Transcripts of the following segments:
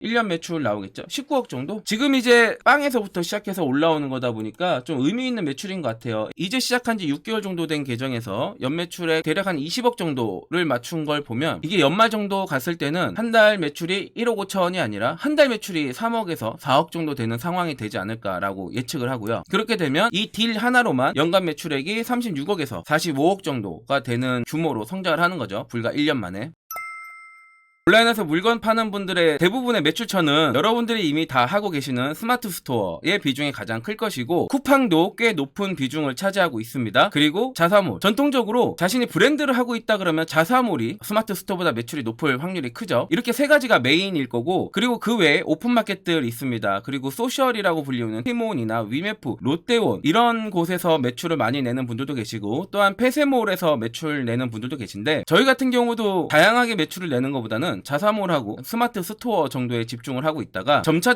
1년 매출 나오겠죠. 19억 정도? 지금 이제 빵에서부터 시작해서 올라오는 거다 보니까 좀 의미 있는 매출인 것 같아요. 이제 시작한 지 6개월 정도 된 계정에서 연매출에 대략 한 20억 정도를 맞춘 걸 보면 이게 연말 정도 갔을 때는 한 달 매출이 1억 5천이 아니라 한 달 매출이 3억에서 4억 정도 되는 상황이 되지 않을까라고 예측을 하고요. 그렇게 되면 이 딜 하나로만 연간 매출액이 36억에서 45억 정도가 되는 규모로 성장을 하는 거죠. 불과 1년 만에. 온라인에서 물건 파는 분들의 대부분의 매출처는 여러분들이 이미 다 하고 계시는 스마트 스토어의 비중이 가장 클 것이고, 쿠팡도 꽤 높은 비중을 차지하고 있습니다. 그리고 자사몰, 전통적으로 자신이 브랜드를 하고 있다 그러면 자사몰이 스마트 스토어보다 매출이 높을 확률이 크죠. 이렇게 세 가지가 메인일 거고, 그리고 그 외에 오픈마켓들 있습니다. 그리고 소셜이라고 불리우는 티몬이나 위메프, 롯데온 이런 곳에서 매출을 많이 내는 분들도 계시고, 또한 폐쇄몰에서 매출 내는 분들도 계신데, 저희 같은 경우도 다양하게 매출을 내는 것보다는 자사몰하고 스마트 스토어 정도에 집중을 하고 있다가 점차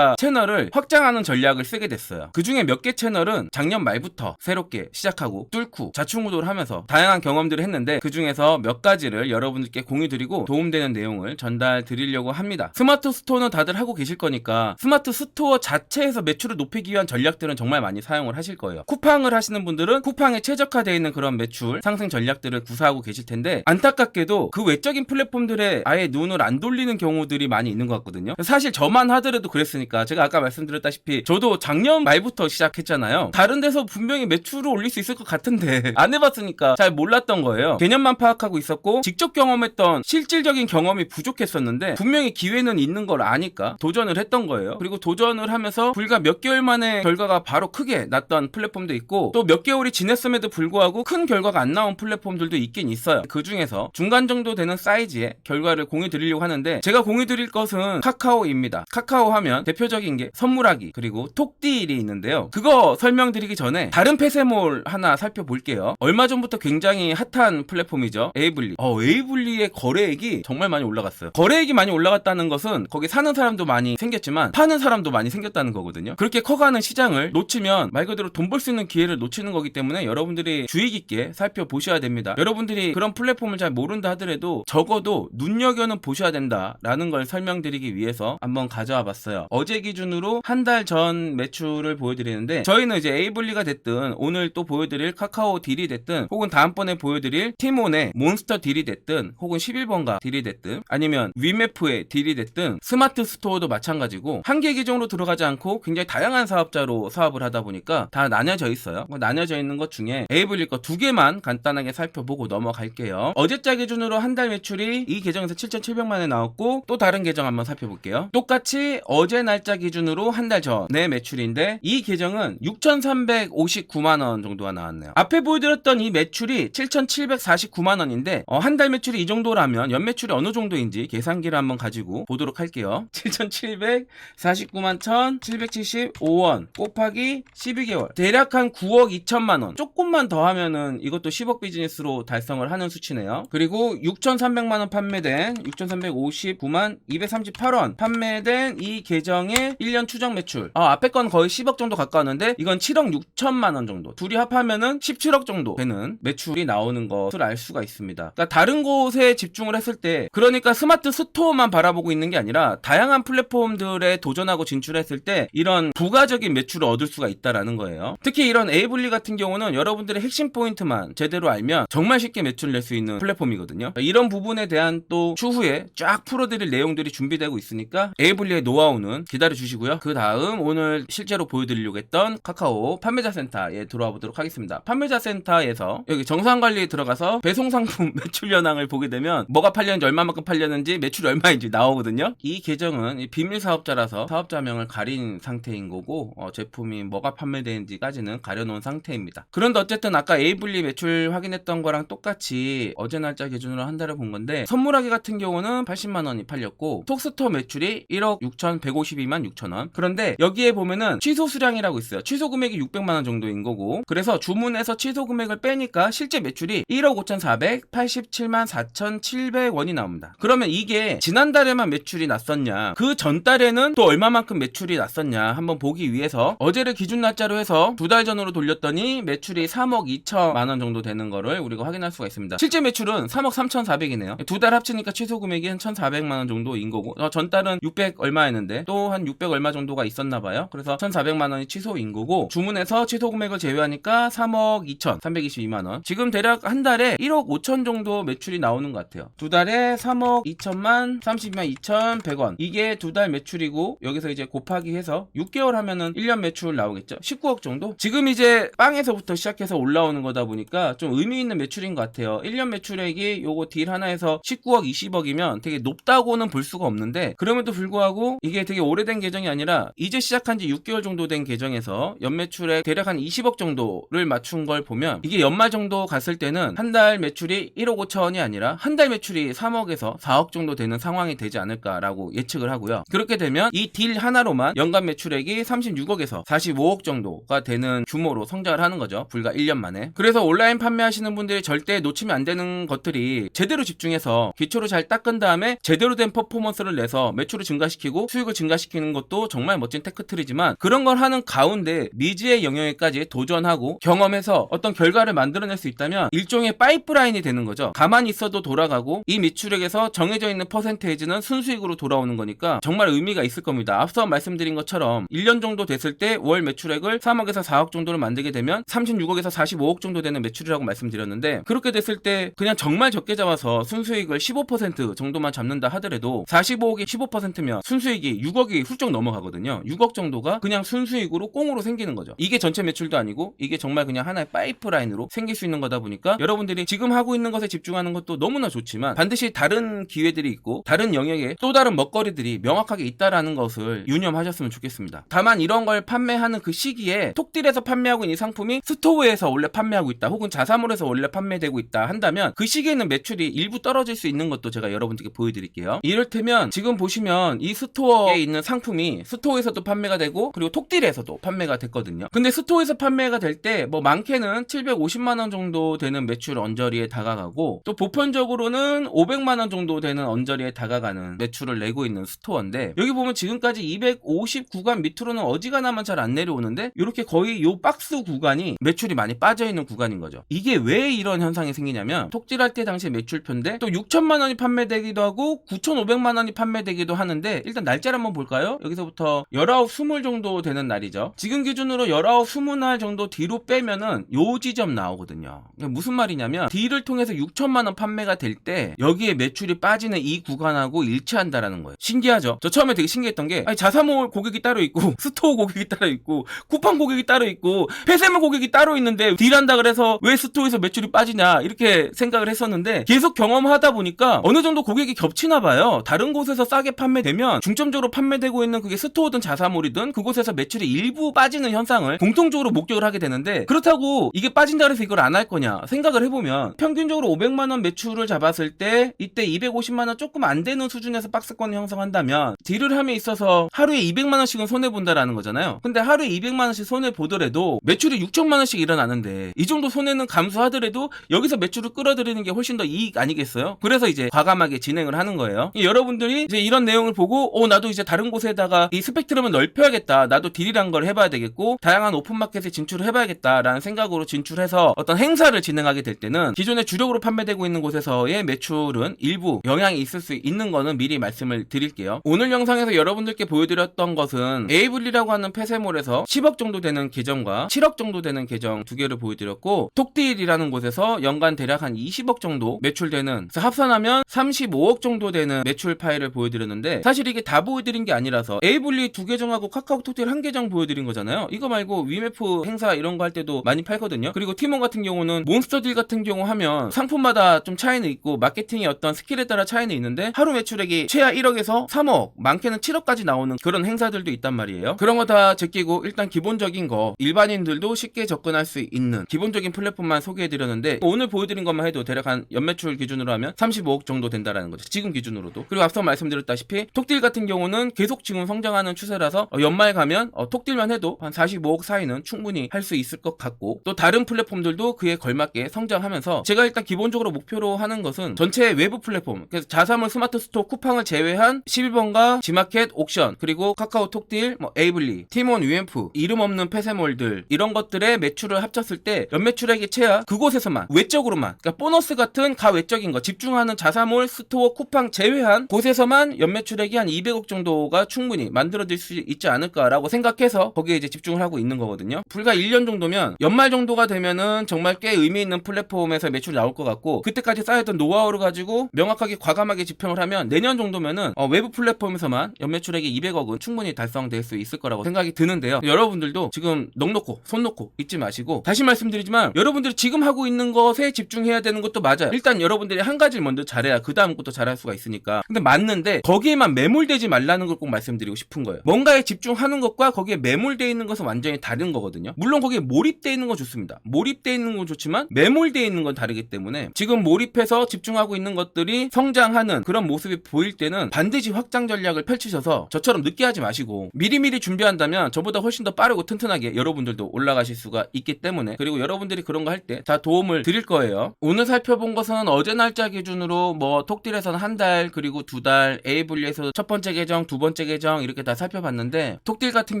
채널을 확장하는 전략을 쓰게 됐어요. 그 중에 몇 개 채널은 작년 말부터 새롭게 시작하고 뚫고 자충우돌을 하면서 다양한 경험들을 했는데, 그 중에서 몇 가지를 여러분들께 공유드리고 도움되는 내용을 전달 드리려고 합니다. 스마트 스토어는 다들 하고 계실 거니까 스마트 스토어 자체에서 매출을 높이기 위한 전략들은 정말 많이 사용을 하실 거예요. 쿠팡을 하시는 분들은 쿠팡에 최적화되어 있는 그런 매출 상승 전략들을 구사하고 계실 텐데, 안타깝게도 그 외적인 플랫폼들에 아예 눈을 안 돌리는 경우들이 많이 있는 것 같거든요. 사실 저만 하더라도 그랬으니까, 제가 아까 말씀드렸다시피 저도 작년 말부터 시작했잖아요. 다른 데서 분명히 매출을 올릴 수 있을 것 같은데 안 해봤으니까 잘 몰랐던 거예요. 개념만 파악하고 있었고 직접 경험했던 실질적인 경험이 부족했었는데, 분명히 기회는 있는 걸 아니까 도전을 했던 거예요. 그리고 도전을 하면서 불과 몇 개월 만에 결과가 바로 크게 났던 플랫폼도 있고, 또 몇 개월이 지났음에도 불구하고 큰 결과가 안 나온 플랫폼들도 있긴 있어요. 그 중에서 중간 정도 되는 사이즈의 결과를 공유 드리려고 하는데, 제가 공유 드릴 것은 카카오입니다. 카카오 하면 대표적인 게 선물하기 그리고 톡딜이 있는데요. 그거 설명드리기 전에 다른 폐쇄몰 하나 살펴볼게요. 얼마 전부터 굉장히 핫한 플랫폼이죠. 에이블리. 에이블리의 거래액이 정말 많이 올라갔어요. 거래액이 많이 올라갔다는 것은 거기 사는 사람도 많이 생겼지만 파는 사람도 많이 생겼다는 거거든요. 그렇게 커가는 시장을 놓치면 말 그대로 돈 벌 수 있는 기회를 놓치는 거기 때문에 여러분들이 주의 깊게 살펴보셔야 됩니다. 여러분들이 그런 플랫폼을 잘 모른다 하더라도 적어도 눈여겨는 보셔야 된다라는 걸 설명드리기 위해서 한번 가져와 봤어요. 어제 기준으로 한 달 전 매출을 보여드리는데, 저희는 이제 에이블리가 됐든 오늘 또 보여드릴 카카오 딜이 됐든, 혹은 다음번에 보여드릴 티몬의 몬스터 딜이 됐든, 혹은 11번가 딜이 됐든, 아니면 위메프의 딜이 됐든, 스마트 스토어도 마찬가지고 한 개 계정으로 들어가지 않고 굉장히 다양한 사업자로 사업을 하다 보니까 다 나뉘어져 있어요. 나뉘어져 있는 것 중에 에이블리 거 두 개만 간단하게 살펴보고 넘어갈게요. 어제자 기준으로 한 달 매출이 이 계정에서 7,700만 원에 나왔고, 또 다른 계정 한번 살펴볼게요. 똑같이 어제 날짜 기준으로 한 달 전의 매출인데, 이 계정은 6,359만 원 정도가 나왔네요. 앞에 보여드렸던 이 매출이 7,749만 원인데 한 달 매출이 이 정도라면 연 매출이 어느 정도인지 계산기를 한번 가지고 보도록 할게요. 7,749만 1,775원 곱하기 12개월 대략 한 9억 2천만 원, 조금만 더 하면은 이것도 10억 비즈니스로 달성을 하는 수치네요. 그리고 6,300만 원 판매된 6,359만 238원 판매된 이 계정의 1년 추정 매출, 앞에 건 거의 10억 정도 가까웠는데 이건 7억 6천만 원 정도, 둘이 합하면은 17억 정도 되는 매출이 나오는 것을 알 수가 있습니다. 그러니까 다른 곳에 집중을 했을 때, 그러니까 스마트 스토어만 바라보고 있는 게 아니라 다양한 플랫폼들에 도전하고 진출했을 때 이런 부가적인 매출을 얻을 수가 있다라는 거예요. 특히 이런 에이블리 같은 경우는 여러분들의 핵심 포인트만 제대로 알면 정말 쉽게 매출을 낼 수 있는 플랫폼이거든요. 이런 부분에 대한 또 추후에 쫙 풀어드릴 내용들이 준비되고 있으니까 에이블리의 노하우는 기다려주시고요. 그 다음 오늘 실제로 보여드리려고 했던 카카오 판매자 센터에 들어와 보도록 하겠습니다. 판매자 센터에서 여기 정상관리에 들어가서 배송상품 매출 현황을 보게 되면 뭐가 팔렸는지, 얼마만큼 팔렸는지, 매출이 얼마인지 나오거든요. 이 계정은 비밀 사업자라서 사업자명을 가린 상태인 거고, 제품이 뭐가 판매되는지까지는 가려놓은 상태입니다. 그런데 어쨌든 아까 에이블리 매출 확인했던 거랑 똑같이 어제 날짜 기준으로 한 달을 본 건데, 선물하기 같은 경우는 80만 원이 팔렸고 톡스토어 매출이 1억 6,152만 6천 원. 그런데 여기에 보면은 취소 수량이라고 있어요. 취소 금액이 600만 원 정도인 거고, 그래서 주문해서 취소 금액을 빼니까 실제 매출이 1억 5,487만 4,700원이 나옵니다. 그러면 이게 지난달에만 매출이 났었냐, 그 전달에는 또 얼마만큼 매출이 났었냐 한번 보기 위해서 어제를 기준 날짜로 해서 두 달 전으로 돌렸더니 매출이 3억 2천만 원 정도 되는 거를 우리가 확인할 수가 있습니다. 실제 매출은 3억 3,400이네요. 두 달 합치니까 취소 최소 금액이 한 1,400만원 정도인 거고, 전달은 600 얼마였는데 또 한 600 얼마 정도가 있었나 봐요. 그래서 1,400만원이 취소인 거고, 주문해서 취소 금액을 제외하니까 3억 2천 322만원. 지금 대략 한 달에 1억 5천 정도 매출이 나오는 것 같아요. 두 달에 3억 2천만 32만 2,100원. 이게 두 달 매출이고, 여기서 이제 곱하기 해서 6개월 하면은 1년 매출 나오겠죠. 19억 정도? 지금 이제 빵에서부터 시작해서 올라오는 거다 보니까 좀 의미 있는 매출인 것 같아요. 1년 매출액이 요거 딜 하나에서 19억 20억이면 되게 높다고는 볼 수가 없는데, 그럼에도 불구하고 이게 되게 오래된 계정이 아니라 이제 시작한 지 6개월 정도 된 계정에서 연매출액 대략 한 20억 정도를 맞춘 걸 보면, 이게 연말 정도 갔을 때는 한 달 매출이 1억 5천이 아니라 한 달 매출이 3억에서 4억 정도 되는 상황이 되지 않을까라고 예측을 하고요. 그렇게 되면 이 딜 하나로만 연간 매출액이 36억에서 45억 정도가 되는 규모로 성장을 하는 거죠. 불과 1년 만에. 그래서 온라인 판매하시는 분들이 절대 놓치면 안 되는 것들이, 제대로 집중해서 기초를 잘 닦은 다음에 제대로 된 퍼포먼스를 내서 매출을 증가시키고 수익을 증가시키는 것도 정말 멋진 테크트리지만, 그런 걸 하는 가운데 미지의 영역에까지 도전하고 경험해서 어떤 결과를 만들어낼 수 있다면 일종의 파이프라인이 되는 거죠. 가만히 있어도 돌아가고 이 매출액에서 정해져 있는 퍼센테이지는 순수익으로 돌아오는 거니까 정말 의미가 있을 겁니다. 앞서 말씀드린 것처럼 1년 정도 됐을 때 월 매출액을 3억에서 4억 정도를 만들게 되면 36억에서 45억 정도 되는 매출이라고 말씀드렸는데, 그렇게 됐을 때 그냥 정말 적게 잡아서 순수익을 15% 정도만 잡는다 하더라도 45억이 15%면 순수익이 6억이 훌쩍 넘어가거든요. 6억 정도가 그냥 순수익으로 꽁으로 생기는 거죠. 이게 전체 매출도 아니고 이게 정말 그냥 하나의 파이프라인으로 생길 수 있는 거다 보니까, 여러분들이 지금 하고 있는 것에 집중하는 것도 너무나 좋지만 반드시 다른 기회들이 있고 다른 영역에 또 다른 먹거리들이 명확하게 있다라는 것을 유념하셨으면 좋겠습니다. 다만 이런 걸 판매하는 그 시기에 톡딜에서 판매하고 있는 이 상품이 스토어에서 원래 판매하고 있다, 혹은 자사몰에서 원래 판매되고 있다 한다면 그 시기에는 매출이 일부 떨어질 수 있는 것도 제가 여러분들께 보여드릴게요. 이를테면 지금 보시면 이 스토어에 있는 상품이 스토어에서도 판매가 되고 그리고 톡딜에서도 판매가 됐거든요. 근데 스토어에서 판매가 될 때 뭐 많게는 750만원 정도 되는 매출 언저리에 다가가고, 또 보편적으로는 500만원 정도 되는 언저리에 다가가는 매출을 내고 있는 스토어인데, 여기 보면 지금까지 250 구간 밑으로는 어지간하면 잘 안 내려오는데 이렇게 거의 요 박스 구간이 매출이 많이 빠져있는 구간인 거죠. 이게 왜 이런 현상이 생기냐면, 톡딜할 때 당시 매출표인데 또 6천만원이 판매되기도 하고 9,500만원이 판매되기도 하는데, 일단 날짜를 한번 볼까요? 여기서부터 19, 20 정도 되는 날이죠. 지금 기준으로 19, 20날 정도 뒤로 빼면은 요 지점 나오거든요. 무슨 말이냐면, 딜을 통해서 6천만원 판매가 될 때 여기에 매출이 빠지는 이 구간하고 일치한다라는 거예요. 신기하죠? 저 처음에 되게 신기했던 게, 아니 자사몰 고객이 따로 있고 스토어 고객이 따로 있고 쿠팡 고객이 따로 있고 폐쇄물 고객이 따로 있는데 딜한다 그래서 왜 스토어에서 매출이 빠지냐, 이렇게 생각을 했었는데, 계속 경험하다 보니까 어느 정도 고객이 겹치나 봐요. 다른 곳에서 싸게 판매되면 중점적으로 판매되고 있는 그게 스토어든 자사몰이든 그곳에서 매출이 일부 빠지는 현상을 공통적으로 목격을 하게 되는데, 그렇다고 이게 빠진다 그래서 이걸 안 할 거냐 생각을 해보면, 평균적으로 500만원 매출을 잡았을 때 이때 250만원 조금 안 되는 수준에서 박스권을 형성한다면 딜을 함에 있어서 하루에 200만원씩은 손해본다라는 거잖아요. 근데 하루에 200만원씩 손해보더라도 매출이 6천만원씩 일어나는데, 이 정도 손해는 감수하더라도 여기서 매출을 끌어들이는 게 훨씬 더 이익 아니겠어요? 그래서 이제 과감하게 진행을 하는 거예요. 여러분들이 이제 이런 내용을 보고 나도 이제 다른 곳에다가 이 스펙트럼을 넓혀야겠다, 나도 딜이란 걸 해봐야 되겠고 다양한 오픈마켓에 진출을 해봐야겠다라는 생각으로 진출해서 어떤 행사를 진행하게 될 때는, 기존에 주력으로 판매되고 있는 곳에서의 매출은 일부 영향이 있을 수 있는 거는 미리 말씀을 드릴게요. 오늘 영상에서 여러분들께 보여드렸던 것은 에이블리라고 하는 폐쇄몰에서 10억 정도 되는 계정과 7억 정도 되는 계정 두 개를 보여드렸고, 톡딜이라는 곳에서 연간 대략 한 20억 정도 매출되는, 합산하면 35억 정도 되는 매출 파일을 보여드렸는데, 사실 이게 다 보여드린 게 아니라서 에이블리 두 계정하고 카카오톡딜 한 계정 보여드린 거잖아요. 이거 말고 위메프 행사 이런 거 할 때도 많이 팔거든요. 그리고 티몬 같은 경우는 몬스터딜 같은 경우 하면 상품마다 좀 차이는 있고 마케팅의 어떤 스킬에 따라 차이는 있는데, 하루 매출액이 최하 1억에서 3억, 많게는 7억까지 나오는 그런 행사들도 있단 말이에요. 그런 거 다 제끼고 일단 기본적인 거, 일반인들도 쉽게 접근할 수 있는 기본적인 플랫폼만 소개해드렸는데, 오늘 보여드린 것만 해도 대략 한 연매출 기준으로 하면 35억 정도 된다라는 거죠. 지금 기준으로도. 그리고 앞서 말씀드렸다시피 톡딜 같은 경우는 계속 지금 성장하는 추세라서 연말 가면 톡딜만 해도 한 45억 사이는 충분히 할 수 있을 것 같고, 또 다른 플랫폼들도 그에 걸맞게 성장하면서, 제가 일단 기본적으로 목표로 하는 것은 전체 외부 플랫폼, 그래서 자사몰, 스마트 스토어, 쿠팡을 제외한 11번가, 지마켓, 옥션, 그리고 카카오톡딜, 에이블리, 티몬, UMF, 이름 없는 폐쇄몰들, 이런 것들의 매출을 합쳤을 때 연매출액이 최하 그곳에서만 외적으로만, 그러니까 보너스 같은 가외적인 거 집중하는 자사몰 쇼핑몰, 스토어, 쿠팡 제외한 곳에서만 연매출액이 한 200억 정도가 충분히 만들어질 수 있지 않을까라고 생각해서 거기에 이제 집중을 하고 있는 거거든요. 불과 1년 정도면 연말 정도가 되면은 정말 꽤 의미 있는 플랫폼에서 매출이 나올 것 같고, 그때까지 쌓였던 노하우를 가지고 명확하게 과감하게 집행을 하면 내년 정도면은 외부 플랫폼에서만 연매출액이 200억은 충분히 달성될 수 있을 거라고 생각이 드는데요. 여러분들도 지금 넋 놓고 손 놓고 있지 마시고, 다시 말씀드리지만 여러분들이 지금 하고 있는 것에 집중해야 되는 것도 맞아요. 일단 여러분들이 한 가지를 먼저 잘해야 그 다음 것도 잘할 수가 있으니까. 근데 맞는데 거기에만 매몰되지 말라는 걸 꼭 말씀드리고 싶은 거예요. 뭔가에 집중하는 것과 거기에 매몰되어 있는 것은 완전히 다른 거거든요. 물론 거기에 몰입되어 있는 건 좋습니다. 몰입되어 있는 건 좋지만 매몰되어 있는 건 다르기 때문에 지금 몰입해서 집중하고 있는 것들이 성장하는 그런 모습이 보일 때는 반드시 확장 전략을 펼치셔서 저처럼 늦게 하지 마시고 미리미리 준비한다면 저보다 훨씬 더 빠르고 튼튼하게 여러분들도 올라가실 수가 있기 때문에, 그리고 여러분들이 그런 거 할 때 다 도움을 드릴 거예요. 오늘 살펴본 것은 어제 날짜 기준으로 뭐 톡딜에서는 한 달, 그리고 두 달, 에이블리에서 첫 번째 계정, 두 번째 계정 이렇게 다 살펴봤는데, 톡딜 같은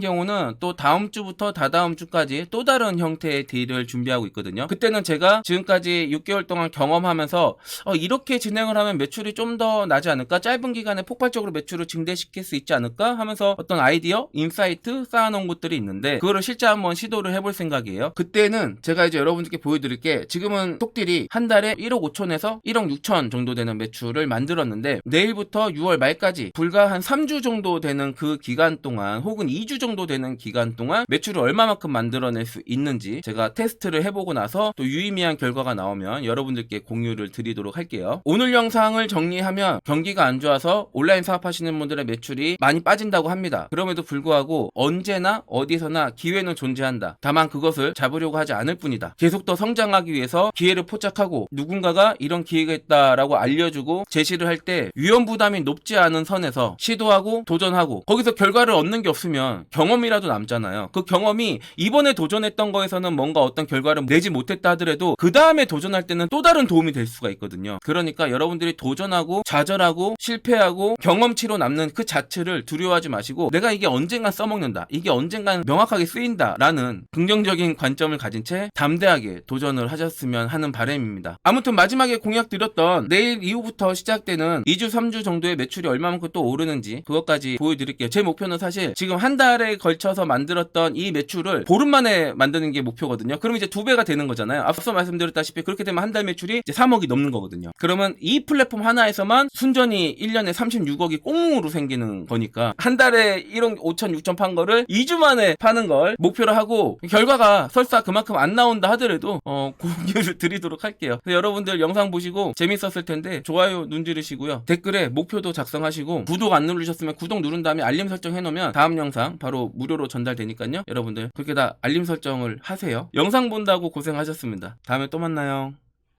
경우는 또 다음 주부터 다다음 주까지 또 다른 형태의 딜을 준비하고 있거든요. 그때는 제가 지금까지 6개월 동안 경험하면서 이렇게 진행을 하면 매출이 좀 더 나지 않을까? 짧은 기간에 폭발적으로 매출을 증대시킬 수 있지 않을까? 하면서 어떤 아이디어, 인사이트 쌓아놓은 것들이 있는데 그거를 실제 한번 시도를 해볼 생각이에요. 그때는 제가 이제 여러분들께 보여드릴게, 지금은 톡딜이 한 달에 1억 5천에서 1억 6천 정도 되는 매출을 만들었는데 내일부터 6월 말까지 불과 한 3주 정도 되는 그 기간 동안, 혹은 2주 정도 되는 기간 동안 매출을 얼마만큼 만들어낼 수 있는지 제가 테스트를 해보고 나서 또 유의미한 결과가 나오면 여러분들께 공유를 드리도록 할게요. 오늘 영상을 정리하면 경기가 안 좋아서 온라인 사업하시는 분들의 매출이 많이 빠진다고 합니다. 그럼에도 불구하고 언제나 어디서나 기회는 존재한다. 다만 그것을 잡으려고 하지 않을 뿐이다. 계속 더 성장하기 위해서 기회를 포착하고 누군가가 이런 기회가 있다라고 알려주고 제시를 할 때 위험 부담이 높지 않은 선에서 시도하고 도전하고, 거기서 결과를 얻는 게 없으면 경험이라도 남잖아요. 그 경험이 이번에 도전했던 거에서는 뭔가 어떤 결과를 내지 못했다 하더라도 그 다음에 도전할 때는 또 다른 도움이 될 수가 있거든요. 그러니까 여러분들이 도전하고 좌절하고 실패하고 경험치로 남는 그 자체를 두려워하지 마시고, 내가 이게 언젠간 써먹는다, 이게 언젠간 명확하게 쓰인다 라는 긍정적인 관점을 가진 채 담대하게 도전을 하셨으면 하는 바람입니다. 아무튼 마지막에 공약 드렸던 내일 이후부터 시작되는 2주 3주 정도의 매출이 얼마만큼 또 오르는지 그것까지 보여드릴게요. 제 목표는 사실 지금 한 달에 걸쳐서 만들었던 이 매출을 보름 만에 만드는 게 목표거든요. 그럼 이제 2배가 되는 거잖아요. 앞서 말씀드렸다시피 그렇게 되면 한 달 매출이 이제 3억이 넘는 거거든요. 그러면 이 플랫폼 하나에서만 순전히 1년에 36억이 꽁뭉으로 생기는 거니까 한 달에 1억 5천 6천 판 거를 2주 만에 파는 걸 목표로 하고, 결과가 설사 그만큼 안 나온다 하더라도 공유를 드리도록 할게요. 여러분들 영상 보시고 재밌었을 텐데 좋아요 눈지르시고요. 댓글에 목표도 작성하시고, 구독 안 누르셨으면 구독 누른 다음에 알림 설정 해놓으면 다음 영상 바로 무료로 전달되니까요. 여러분들 그렇게 다 알림 설정을 하세요. 영상 본다고 고생하셨습니다. 다음에 또 만나요.